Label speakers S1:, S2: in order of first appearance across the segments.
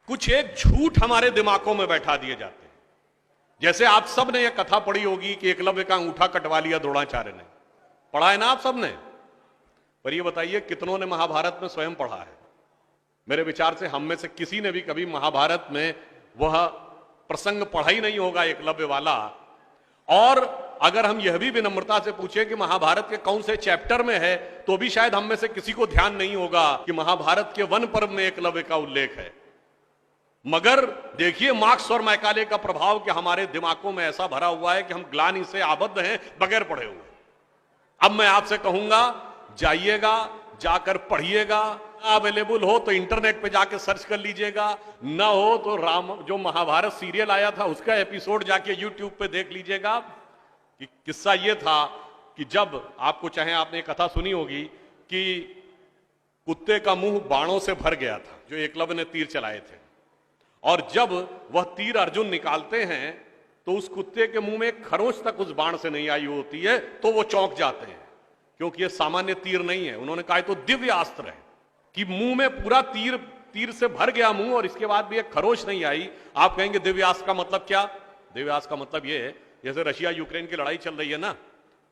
S1: कुछ एक झूठ हमारे दिमागों में बैठा दिए जाते हैं। जैसे आप सब ने यह कथा पढ़ी होगी कि एकलव्य का अंगूठा कटवा लिया द्रोणाचार्य ने, पढ़ा है ना आप सब ने? पर ये बताइए कितनों ने महाभारत में स्वयं पढ़ा है? मेरे विचार से हम में से किसी ने भी कभी महाभारत में वह प्रसंग पढ़ा ही नहीं होगा एकलव्य वाला। और अगर हम यह भी विनम्रता से पूछे कि महाभारत के कौन से चैप्टर में है, तो भी शायद हम में से किसी को ध्यान नहीं होगा कि महाभारत के वन पर्व में एकलव्य का उल्लेख है। मगर देखिए मार्क्स और मैकाले का प्रभाव कि हमारे दिमागों में ऐसा भरा हुआ है कि हम ग्लानि से आबद्ध हैं बगैर पढ़े हुए। अब मैं आपसे कहूंगा, जाइएगा, जाकर पढ़िएगा। अवेलेबल हो तो इंटरनेट पे जाके सर्च कर लीजिएगा, ना हो तो राम जो महाभारत सीरियल आया था उसका एपिसोड जाके यूट्यूब पे देख लीजिएगा। कि किस्सा ये था कि जब आपको, चाहे आपने कथा सुनी होगी कि कुत्ते का मुंह बाणों से भर गया था जो एकलव्य ने तीर चलाए थे, और जब वह तीर अर्जुन निकालते हैं तो उस कुत्ते के मुंह में एक खरोंच तक उस बाण से नहीं आई होती है, तो वो चौंक जाते हैं क्योंकि ये सामान्य तीर नहीं है। उन्होंने कहा तो दिव्य अस्त्र है कि मुंह में पूरा तीर से भर गया मुंह और इसके बाद भी एक खरोंच नहीं आई। आप कहेंगे दिव्यास्त्र का मतलब क्या? दिव्यास्त्र का मतलब ये है, जैसे रशिया यूक्रेन की लड़ाई चल रही है ना,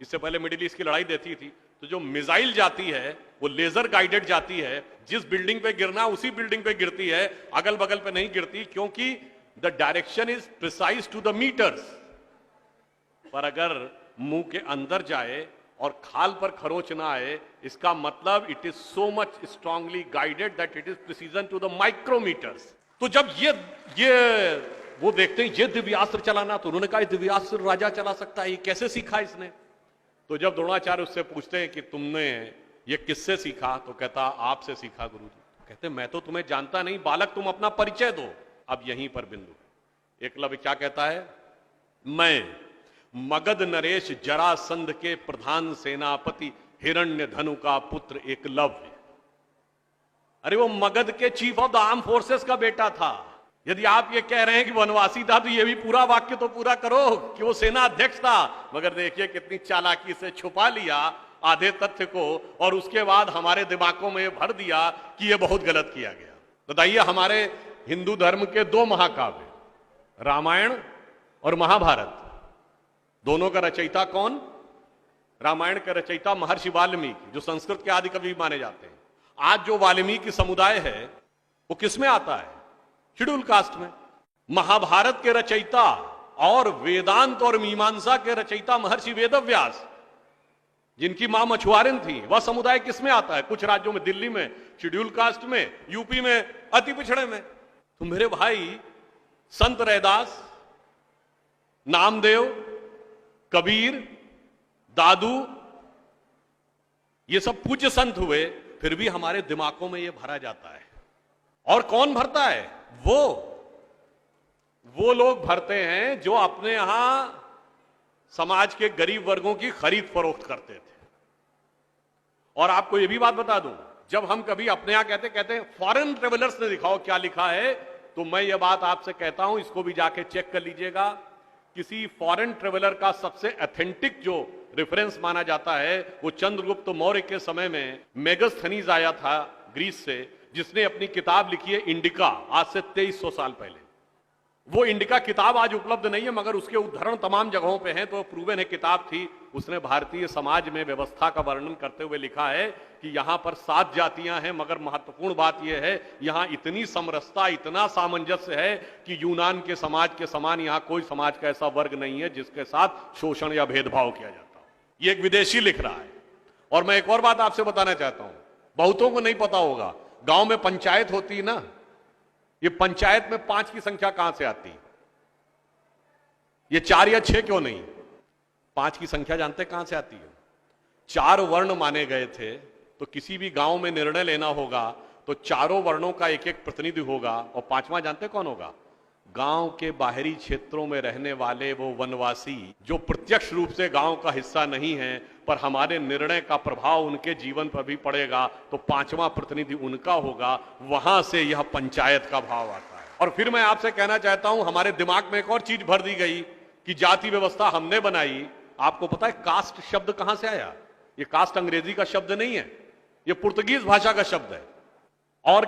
S1: इससे पहले मिडिल ईस्ट की लड़ाई देती थी, तो जो मिसाइल जाती है वो लेजर गाइडेड जाती है, जिस बिल्डिंग पे गिरना उसी बिल्डिंग पे गिरती है, अगल बगल पे नहीं गिरती, क्योंकि the direction is precise to the metres. पर अगर मुंह के अंदर जाए और खाल पर खरोच ना आए, इसका मतलब it is so much strongly guided that it is precision to the micrometres. तो जब ये वो देखते हैं ये दिव्यास्त्र चलाना, तो उन्होंने कहा दिव्यास्त्र राजा चला सकता है, ये कैसे सीखा इसने? तो जब द्रोणाचार्य उससे पूछते हैं कि तुमने ये किससे सीखा, तो कहता आपसे सीखा गुरुजी। कहते मैं तो तुम्हें जानता नहीं बालक, तुम अपना परिचय दो। अब यहीं पर बिंदु। एकलव्य क्या कहता है? मैं मगध नरेश जरासंध के प्रधान सेनापति हिरण्यधनु का पुत्र एकलव्य। अरे वो मगध के chief of the arm forces का बेटा था। यदि आप ये कह रहे हैं कि वनवासी था, तो ये भी पूरा वाक्य तो पूरा करो कि वो सेना अध्यक्ष था। मगर देखिए कितनी चालाकी से छुपा लिया आधे तथ्य को, और उसके बाद हमारे दिमागों में भर दिया कि ये बहुत गलत किया गया। बताइए, हमारे हिंदू धर्म के दो महाकाव्य, रामायण और महाभारत, दोनों का रचयिता कौन? रामायण का रचयिता महर्षि वाल्मीकि, जो संस्कृत के आदि कवि माने जाते हैं। आज जो वाल्मीकि समुदाय है वो किसमें आता है? शेड्यूल कास्ट में। महाभारत के रचयिता और वेदांत और मीमांसा के रचयिता महर्षि वेदव्यास, जिनकी मां मछुआरिन थी, वह समुदाय किसमें आता है? कुछ राज्यों में, दिल्ली में शेड्यूल कास्ट में, यूपी में अति पिछड़े में। तो मेरे भाई, संत रैदास, नामदेव, कबीर, दादू, ये सब पूज्य संत हुए, फिर भी हमारे दिमागों में ये भरा जाता है। और कौन भरता है? वो लोग भरते हैं जो अपने यहां समाज के गरीब वर्गों की खरीद फरोख्त करते थे। और आपको यह भी बात बता दूं, जब हम कभी अपने यहां कहते हैं फॉरेन ट्रेवलर्स ने दिखाओ क्या लिखा है, तो मैं यह बात आपसे कहता हूं, इसको भी जाके चेक कर लीजिएगा। किसी फॉरेन ट्रेवलर का सबसे ऑथेंटिक जो रेफरेंस माना जाता है, वो चंद्रगुप्त मौर्य के समय में मेगस्थनीज आया था ग्रीस से, जिसने अपनी किताब लिखी है इंडिका, आज से 2300 साल पहले। वो इंडिका किताब आज उपलब्ध नहीं है, मगर उसके उदाहरण तमाम जगहों पे हैं, तो प्रूवन है किताब थी। उसने भारतीय समाज में व्यवस्था का वर्णन करते हुए लिखा है कि यहां पर 7 जातियां हैं, मगर महत्वपूर्ण बात यह है यहां इतनी समरसता, इतना सामंजस्य है कि यूनान के समाज के समान यहां कोई समाज का ऐसा वर्ग नहीं है जिसके साथ शोषण या भेदभाव किया जाता हो। ये एक विदेशी लिख रहा है। और मैं एक और बात आपसे बताना चाहता हूं, बहुतों को नहीं पता होगा, गांव में पंचायत होती है ना, ये पंचायत में 5 की संख्या कहां से आती है? ये 4 या 6 क्यों नहीं? 5 की संख्या जानते कहां से आती है? 4 वर्ण माने गए थे, तो किसी भी गांव में निर्णय लेना होगा तो चारों वर्णों का एक एक प्रतिनिधि होगा, और 5वां जानते कौन होगा? गांव के बाहरी क्षेत्रों में रहने वाले वो वनवासी जो प्रत्यक्ष रूप से गांव का हिस्सा नहीं है, पर हमारे निर्णय का प्रभाव उनके जीवन पर भी पड़ेगा, तो 5वां प्रतिनिधि उनका होगा। वहां से यह पंचायत का भाव आता है। और फिर मैं आपसे कहना चाहता हूं, हमारे दिमाग में एक और चीज भर दी गई कि जाति व्यवस्था हमने बनाई। आपको पता है कास्ट शब्द कहां से आया? ये कास्ट अंग्रेजी का शब्द नहीं है, ये पुर्तगीज भाषा का शब्द है। और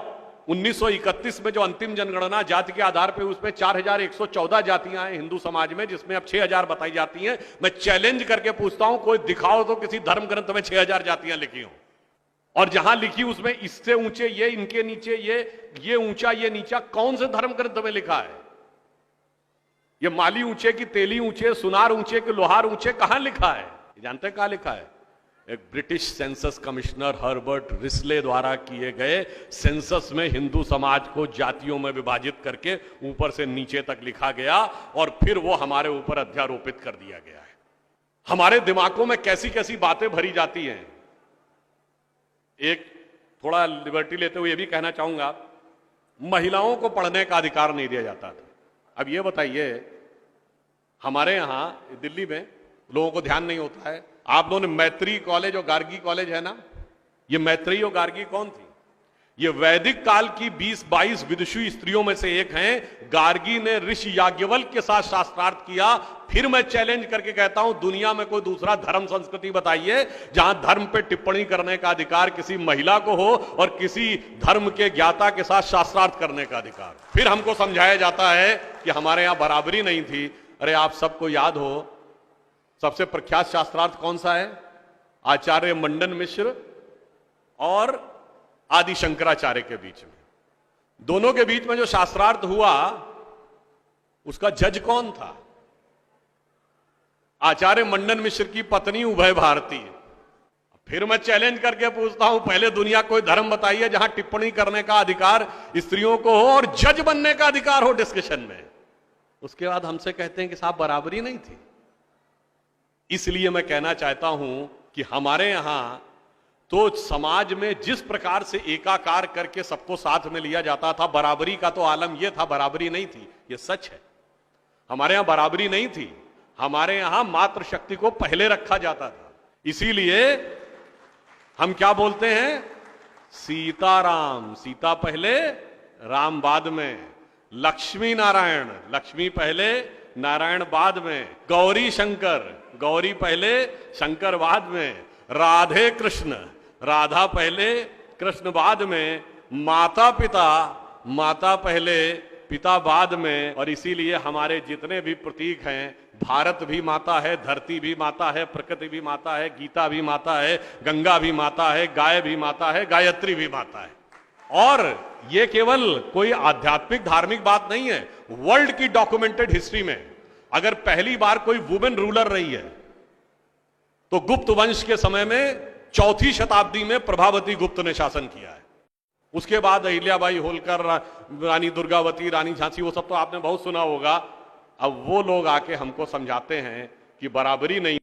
S1: 1931 में जो अंतिम जनगणना जाति के आधार पर उसमें 4114 जातियां हैं हिंदू समाज में, जिसमें अब 6000 बताई जाती हैं। मैं चैलेंज करके पूछता हूं, कोई दिखाओ तो किसी धर्म ग्रंथ में 6000 जातियां लिखी हो, और जहां लिखी उसमें इससे ऊंचे ये, इनके नीचे ये ऊंचा ये नीचा, कौन से धर्म ग्रंथ में लिखा है? ये माली ऊंचे की तेली ऊंचे, सुनार ऊंचे कि लोहार ऊंचे, कहां लिखा है? जानते हैं कहां लिखा है? एक British census commissioner Herbert Risley द्वारा किए गए सेंसस में हिंदू समाज को जातियों में विभाजित करके ऊपर से नीचे तक लिखा गया, और फिर वो हमारे ऊपर अध्यारोपित कर दिया गया है। हमारे दिमागों में कैसी कैसी बातें भरी जाती हैं। एक थोड़ा लिबर्टी लेते हुए यह भी कहना चाहूंगा, महिलाओं को पढ़ने का अधिकार नहीं दिया जाता था। अब ये बताइए, हमारे यहां दिल्ली में लोगों को ध्यान नहीं होता है, आप लोगों ने मैत्री कॉलेज और गार्गी कॉलेज है ना, ये मैत्री और गार्गी कौन थी? ये वैदिक काल की 20-22 विदुषी स्त्रियों में से एक हैं। गार्गी ने ऋषि याज्ञवल्क्य के साथ शास्त्रार्थ किया। फिर मैं चैलेंज करके कहता हूं, दुनिया में कोई दूसरा धर्म संस्कृति बताइए जहां धर्म पे टिप्पणी करने का अधिकार किसी महिला को हो और किसी धर्म के ज्ञाता के साथ शास्त्रार्थ करने का अधिकार। फिर हमको समझाया जाता है कि हमारे यहां बराबरी नहीं थी। अरे आप सबको याद हो, सबसे प्रख्यात शास्त्रार्थ कौन सा है? आचार्य मंडन मिश्र और आदि शंकराचार्य के बीच में। दोनों के बीच में जो शास्त्रार्थ हुआ, उसका जज कौन था? आचार्य मंडन मिश्र की पत्नी उभय भारती। फिर मैं चैलेंज करके पूछता हूं, पहले दुनिया कोई धर्म बताइए जहां टिप्पणी करने का अधिकार स्त्रियों को हो और जज बनने का अधिकार हो डिस्कशन में। उसके बाद हमसे कहते हैं कि साहब बराबरी नहीं थी। इसलिए मैं कहना चाहता हूं कि हमारे यहां तो समाज में जिस प्रकार से एकाकार करके सबको साथ में लिया जाता था, बराबरी का तो आलम यह था, बराबरी नहीं थी, यह सच है। हमारे यहां बराबरी नहीं थी। हमारे यहां मातृशक्ति को पहले रखा जाता था। इसीलिए हम क्या बोलते हैं? सीताराम, सीता पहले राम बाद में। लक्ष्मी नारायण, लक्ष्मी पहले नारायण बाद में। गौरी शंकर, गौरी पहले शंकर बाद में। राधे कृष्ण, राधा पहले कृष्ण बाद में। माता पिता, माता पहले पिता बाद में। और इसीलिए हमारे जितने भी प्रतीक हैं, भारत भी माता है, धरती भी माता है, प्रकृति भी माता है, गीता भी माता है, गंगा भी माता है, गाय भी माता है, गायत्री भी माता है। और ये केवल कोई आध्यात्मिक धार्मिक बात नहीं है। वर्ल्ड की डॉक्यूमेंटेड हिस्ट्री में अगर पहली बार कोई वुमेन रूलर रही है तो गुप्त वंश के समय में 4वीं शताब्दी में प्रभावती गुप्त ने शासन किया है। उसके बाद अहिल्याबाई होलकर, रानी दुर्गावती, रानी झांसी, वो सब तो आपने बहुत सुना होगा। अब वो लोग आके हमको समझाते हैं कि बराबरी नहीं